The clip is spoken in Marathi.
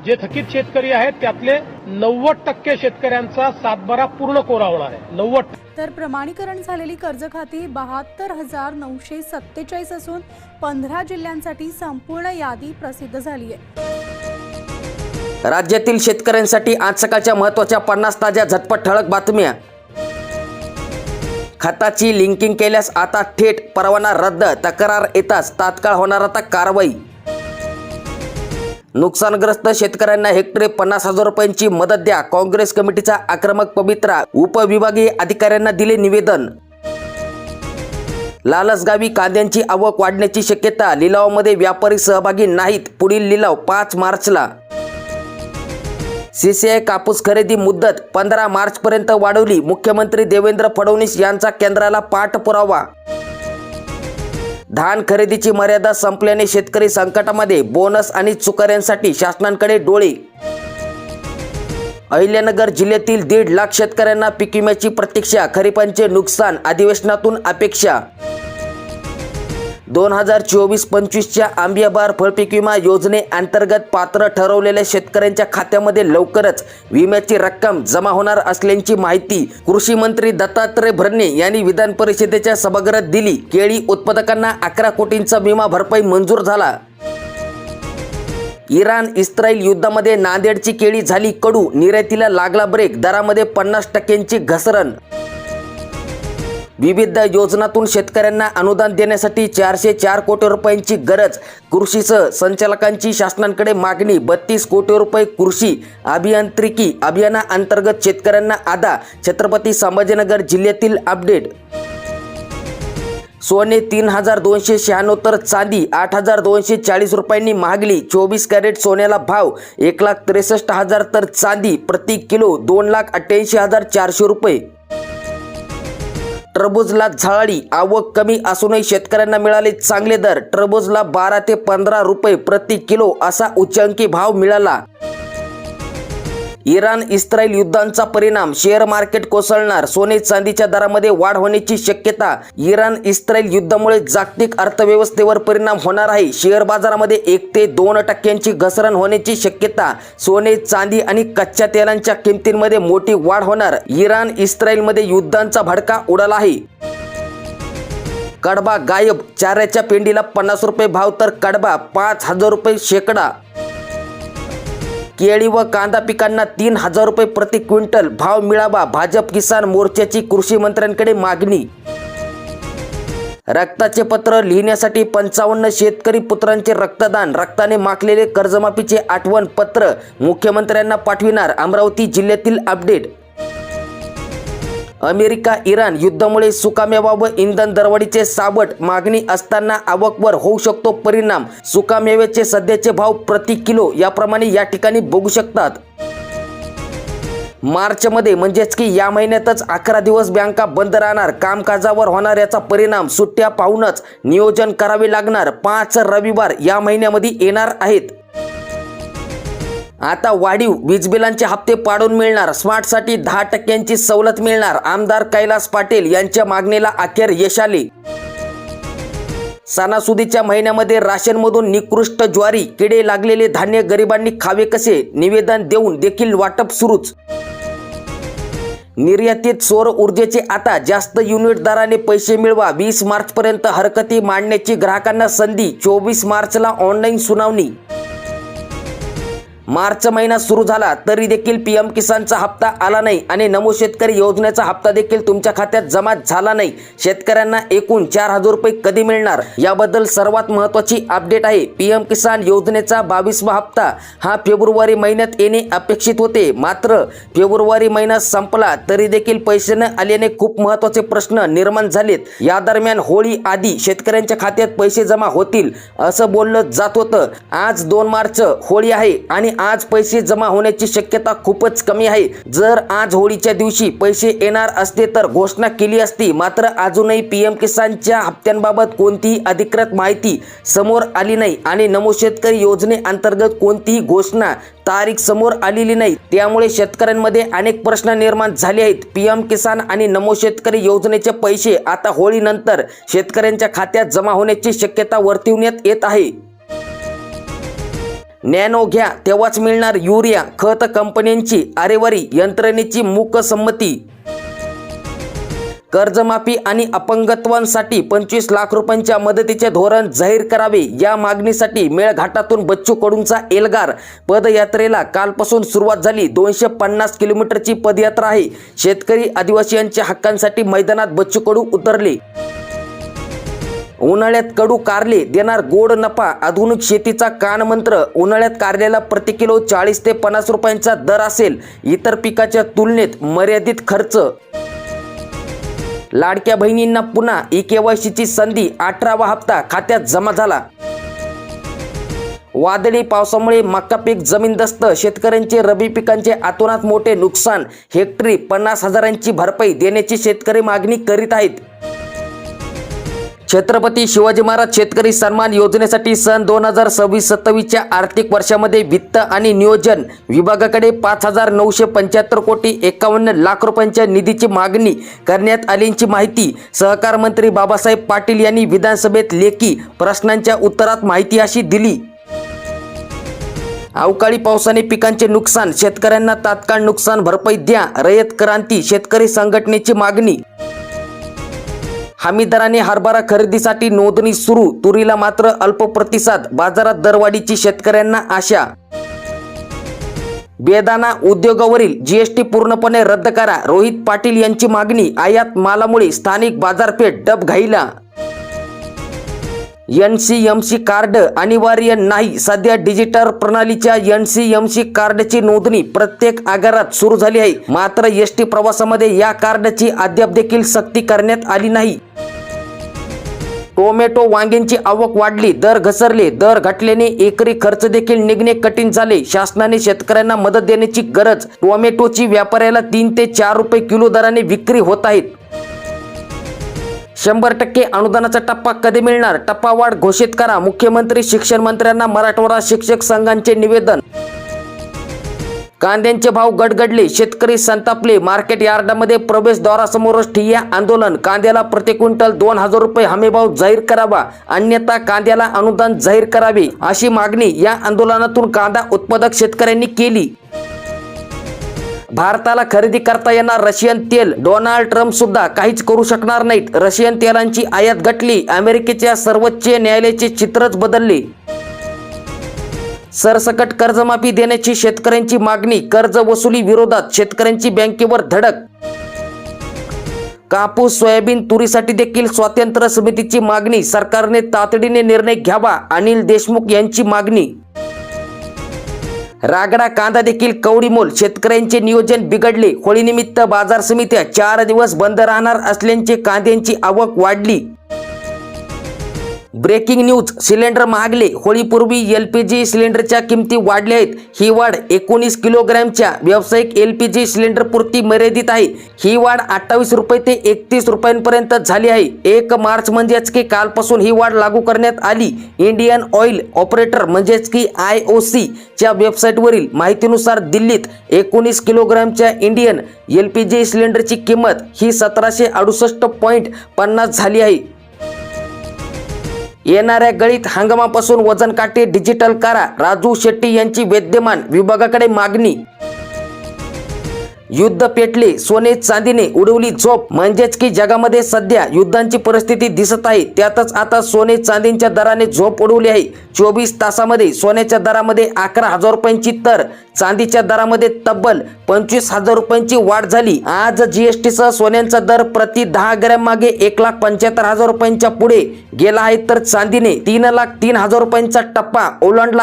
जे थकीत शेतकरी आहेत त्यातले 90% शेतकऱ्यांचा सातबारा पूर्ण कोरा होणार आहे. 90%. तर प्रमाणीकरण झालेली कर्ज खाती 72,947 असून 15 जिल्ह्यांसाठी संपूर्ण यादी प्रसिद्ध झाली आहे. राज्यातील शेतकऱ्यांसाठी आज सकाळच्या महत्त्वाच्या 50 ताज्या झटपट ठळक बातम्या. खात्याची लिंकिंग केल्यास आता थेट परवाना रद्द, तक्रार येताच तात्काळ होणार आता कारवाई. नुकसानग्रस्त शेतकऱ्यांना हेक्टरी 50,000 रुपयांची मदत द्या, काँग्रेस कमिटीचा आक्रमक पवित्रा. उपविभागीय अधिकाऱ्यांना दिले निवेदन. लालसगावी कांद्यांची आवक वाढण्याची शक्यता, लिलावामध्ये व्यापारी सहभागी नाहीत, पुढील लिलाव 5 मार्चला. CCI कापूस खरेदी मुदत 15 मार्चपर्यंत वाढवली, मुख्यमंत्री देवेंद्र फडणवीस यांचा केंद्राला पाठपुरावा. धान खरेदीची मर्यादा संपल्याने शेतकरी संकटामध्ये, बोनस आणि चुकाऱ्यांसाठी शासनाकडे डोळे. अहिल्यानगर जिल्ह्यातील 1.5 लाख शेतकऱ्यांना पीक विम्याची प्रतीक्षा, खरीपांचे नुकसान अधिवेशनातून अपेक्षा. 2024-25च्या आंबियाबार फळपीक विमा योजनेअंतर्गत पात्र ठरवलेल्या शेतकऱ्यांच्या खात्यामध्ये लवकरच विम्याची रक्कम जमा होणार असल्याची माहिती कृषी मंत्री दत्तात्रय भरणे यांनी विधान परिषदेच्या सभागृहात दिली. केळी उत्पादकांना 11 कोटींचा विमा भरपाई मंजूर झाला. इराण-इस्रायल युद्धामध्ये नांदेडची केळी झाली कडू, निर्यातीला लागला ब्रेक, दरामध्ये 50% घसरण. विविध योजनांतून शेतकऱ्यांना अनुदान देण्यासाठी 404 कोटी रुपयांची गरज, कृषी संचालकांची शासनाकडे मागणी. 32 कोटी रुपये कृषी अभियांत्रिकी अभियानाअंतर्गत शेतकऱ्यांना आधा. छत्रपती संभाजीनगर जिल्ह्यातील अपडेट. सोने 3,296 तर चांदी 8,240 रुपयांनी महागली. 24 कॅरेट सोन्याला भाव 1,63,000 तर चांदी प्रति किलो 2,88,400 रुपये. टरबूजला झळाळी, आवक कमी असूनही शेतकऱ्यांना मिळाले चांगले दर. टरबूजला 12 ते 15 रुपये प्रति किलो असा उच्चांकी भाव मिळाला. इराण-इस्रायल युद्धांचा परिणाम, शेअर मार्केट कोसळणार, सोने चांदीच्या दरामध्ये वाढ होण्याची शक्यता. इराण-इस्रायल युद्धामुळे जागतिक अर्थव्यवस्थेवर परिणाम होणार आहे. शेअर बाजारामध्ये 1 ते 2% घसरण होण्याची शक्यता. सोने, चांदी आणि कच्च्या तेलांच्या किमतींमध्ये मोठी वाढ होणार. इराण-इस्रायलमध्ये युद्धांचा भडका उडाला आहे. कडबा गायब, चाऱ्याच्या पेंडीला 50 रुपये भाव तर कडबा 5,000 रुपये शेकडा. केळी व कांदा पिकांना 3,000 रुपये प्रति क्विंटल भाव मिळावा, भाजप किसान मोर्चाची कृषी मंत्र्यांकडे मागणी. रक्ताचे पत्र लिहिण्यासाठी 55 शेतकरी पुत्रांचे रक्तदान, रक्ताने माखलेले कर्जमाफीचे आठवण पत्र मुख्यमंत्र्यांना पाठविणार. अमरावती जिल्ह्यातील अपडेट. अमेरिका-इराण युद्धामुळे सुकामेवा व इंधन दरवाढीचे सावट, मागणी असताना आवकवर होऊ शकतो परिणाम. सुकामेव्याचे सध्याचे भाव प्रति किलो याप्रमाणे या ठिकाणी बघू शकतात. मार्चमध्ये म्हणजेच की या महिन्यातच 11 दिवस बँका बंद राहणार, कामकाजावर होणार याचा परिणाम. सुट्ट्या पाहूनच नियोजन करावे लागणार. 5 रविवार या महिन्यामध्ये येणार आहेत. आता वाढीव वीज बिलांचे हप्ते पाडून मिळणार, स्मार्टसाठी 10% सवलत मिळणार. आमदार कैलास पाटील यांच्या मागणीला अखेर यश आले. सणासुदीच्या महिन्यामध्ये राशनमधून निकृष्ट ज्वारी, किडे लागलेले धान्य गरिबांनी खावे कसे, निवेदन देऊन देखील वाटप सुरूच. निर्यातीत सौर ऊर्जेचे आता जास्त युनिट दराने पैसे मिळवा, 20 मार्चपर्यंत हरकती मांडण्याची ग्राहकांना संधी. 24 मार्चला ऑनलाईन सुनावणी. मार्च महिना सुरू झाला तरी देखील PM किसानचा हप्ता आला नाही आणि नमो शेतकरी योजनेचा हप्ता देखील तुमच्या खात्यात जमा झाला नाही. शेतकऱ्यांना एकूण 4,000 रुपये कधी मिळणार याबद्दल सर्वात महत्त्वाची अपडेट आहे. PM किसान योजनेचा 22वा हप्ता हा फेब्रुवारी महिन्यात येणे अपेक्षित होते, मात्र फेब्रुवारी महिना संपला तरी देखील पैसे न आल्याने खूप महत्त्वाचे प्रश्न निर्माण झालेत. या दरम्यान होळी आधी शेतकऱ्यांच्या खात्यात पैसे जमा होतील असं बोललं जात होतं. आज 2 मार्च होळी आहे आणि आज पैसे जमा होण्याची शक्यता खूपच कमी आहे. जर आज होळीच्या दिवशी पैसे येणार असते तर घोषणा केली असती, मात्र अजूनही PM किसानच्या हप्त्यांबाबत कोणतीही अधिकृत माहिती समोर आली नाही आणि नमो शेतकरी योजनेअंतर्गत कोणतीही घोषणा तारीख समोर आलेली नाही. त्यामुळे शेतकऱ्यांमध्ये अनेक प्रश्न निर्माण झाले आहेत. PM किसान आणि नमो शेतकरी योजनेचे पैसे आता होळीनंतर शेतकऱ्यांच्या खात्यात जमा होण्याची शक्यता वर्तविण्यात येत आहे. नॅनो घ्या तेव्हाच मिळणार युरिया, खत कंपन्यांची आरेवारी, यंत्रणेची मूकसंमती. कर्जमाफी आणि अपंगत्वांसाठी 25 लाख रुपयांच्या मदतीचे धोरण जाहीर करावे या मागणीसाठी मेळघाटातून बच्चू कडूंचा एल्गार. पदयात्रेला कालपासून सुरुवात झाली. 250 किलोमीटरची पदयात्रा आहे. शेतकरी आदिवासी यांच्या हक्कांसाठी मैदानात बच्चू कडू उतरले. उन्हाळ्यात कडू कारले देणार गोड नफा, आधुनिक शेतीचा कानमंत्र. उन्हाळ्यात कारल्याला प्रति किलो 40 ते 50 रुपयांचा दर असेल. इतर पिकाच्या तुलनेत मर्यादित खर्च. लाडक्या बहिणींना पुन्हा ई-केवायसीची संधी. 18वा हप्ता खात्यात जमा झाला. वादळी पावसामुळे मका पीक जमीनदस्त. शेतकऱ्यांचे रबी पिकांचे अतोनात मोठे नुकसान. हेक्टरी 50,000ची भरपाई देण्याची शेतकरी मागणी करीत आहेत. छत्रपती शिवाजी महाराज शेतकरी सन्मान योजनेसाठी सन 2026-27च्या आर्थिक वर्षामध्ये वित्त आणि नियोजन विभागाकडे 5,975 कोटी 51 लाख रुपयांच्या निधीची मागणी करण्यात आल्याची माहिती सहकार मंत्री बाबासाहेब पाटील यांनी विधानसभेत लेखी प्रश्नांच्या उत्तरात माहिती अशी दिली. अवकाळी पावसाने पिकांचे नुकसान, शेतकऱ्यांना तात्काळ नुकसान भरपाई द्या. रयत क्रांती शेतकरी संघटनेची मागणी. हमीदराने हरभरा खरेदीसाठी नोंदणी सुरू. तुरीला मात्र अल्प प्रतिसाद. बाजारात दरवाढीची शेतकऱ्यांना आशा. बेदाणा उद्योगावरील जीएसटी पूर्णपणे रद्द करा. रोहित पाटील यांची मागणी. आयात मालामुळे स्थानिक बाजारपेठ डबघाईला. NCMC कार्ड अनिवार्य नाही. सध्या डिजिटल प्रणालीच्या NCMC कार्डची नोंदणी प्रत्येक आगारात सुरू झाली आहे. मात्र एसटी प्रवासामध्ये या कार्डची अद्याप देखील सक्ती करण्यात आली नाही. टोमॅटो वांग्यांची आवक वाढली, दर घसरले. दर घटल्याने एकरी खर्च देखील निघणे कठीण झाले. शासनाने शेतकऱ्यांना मदत देण्याची गरज. टोमॅटोची व्यापाऱ्याला 3 ते 4 रुपये किलो दराने विक्री होत आहेत. 100% अनुदानाचा टप्पा कधी मिळणार? टप्पावाढ घोषित करा. मुख्यमंत्री शिक्षण मंत्र्यांना मराठवाडा शिक्षक संघांचे निवेदन. कांद्यांचे भाव गडगडले, शेतकरी संतापले. मार्केट यार्डामध्ये प्रवेशद्वारासमोरच ठिय्या आंदोलन. कांद्याला प्रति क्विंटल 2,000 रुपये हमीभाव जाहीर करावा, अन्यथा कांद्याला अनुदान जाहीर करावे अशी मागणी या आंदोलनातून कांदा उत्पादक शेतकऱ्यांनी केली. भारताला खरेदी करता येणार रशियन तेल. डोनाल्ड ट्रम्प सुद्धा काहीच करू शकणार नाहीत. रशियन तेलांची आयात घटली. अमेरिकेच्या सर्वोच्च न्यायालयाचे चित्रच बदलले. सरसकट कर्जमाफी देण्याची शेतकऱ्यांची मागणी. कर्ज वसुली विरोधात शेतकऱ्यांची बँकेवर धडक. कापूस, सोयाबीन, तुरीसाठी देखील स्वातंत्र्य समितीची मागणी. सरकारने तातडीने निर्णय घ्यावा, अनिल देशमुख यांची मागणी. रागडा कांदा देखील कवडीमोल. शेतकऱ्यांचे नियोजन बिघडले. होळीनिमित्त बाजार समित्या 4 दिवस बंद राहणार असल्याचे कांद्यांची आवक वाढली. Breaking news. सिलेंडर महागले. होळीपूर्वी LPG सिलेंडरच्या किमती वाढल्या आहेत. ही वाढ 19 किलोग्रॅमच्या व्यावसायिक LPG सिलेंडरपुरती मर्यादित आहे. ही वाढ 28 रुपये ते 31 रुपयांपर्यंत झाली आहे. 1 मार्च म्हणजेच की कालपासून ही वाढ लागू करण्यात आली. इंडियन ऑइल ऑपरेटर म्हणजेच की IOC च्या वेबसाईटवरील माहितीनुसार दिल्लीत 19 किलोग्रॅमच्या इंडियन LPG सिलेंडरची किंमत ही 1768.50 झाली आहे. येणाऱ्या गळीत हंगामापासून वजन काटे डिजिटल करा. राजू शेट्टी यांची विद्यमान विभागाकडे मागणी. युद्ध पेटले, सोने चांदीने उडवली झोप. म्हणजेच की जगामध्ये सध्या युद्धांची परिस्थिती दिसत आहे. त्यातच आता सोने चांदीच्या दराने झोप उडवली आहे. 24 तासामध्ये सोन्याच्या दरामध्ये 11,000 रुपयांची तर चांदीच्या दरामध्ये तब्बल 25,000 रुपयांची वाढ झाली. आज GST सह सोन्याचा दर प्रति 10 ग्रॅम मागे 1,75,000 रुपयांच्या पुढे गेला आहे, तर चांदीने 3,03,000 रुपयांचा टप्पा ओलांडला.